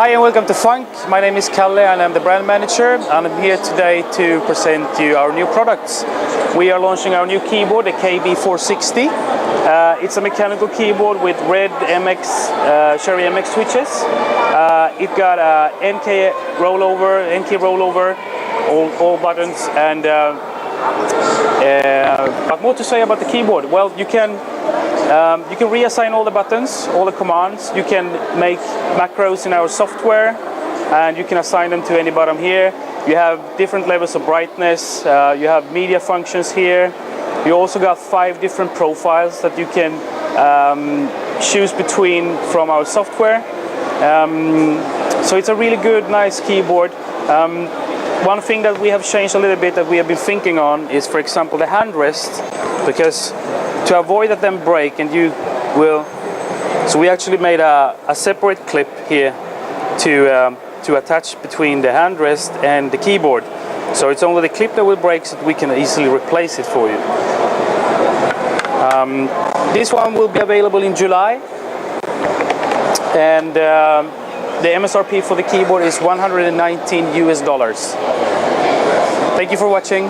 Hi and welcome to Func. My name is Kalle and I'm the brand manager, and I'm here today to present you our new products. We are launching our new keyboard, the KB-460. It's a mechanical keyboard with red MX, Cherry MX switches. It got a NK rollover, all buttons, and but more to say about the keyboard. Well, you can reassign all the buttons, all the commands. You can make macros in our software, and you can assign them to any button here. You have different levels of brightness. You have media functions here. You also got 5 different profiles that you can choose between from our software. So it's a really good, nice keyboard. One thing that we have changed a little bit that we have been thinking on is, for example, the handrest, because to avoid that them break and you will, so we actually made a separate clip here to attach between the handrest and the keyboard. So it's only the clip that will break, so that we can easily replace it for you. This one will be available in July, and the MSRP for the keyboard is $119 US. Thank you for watching.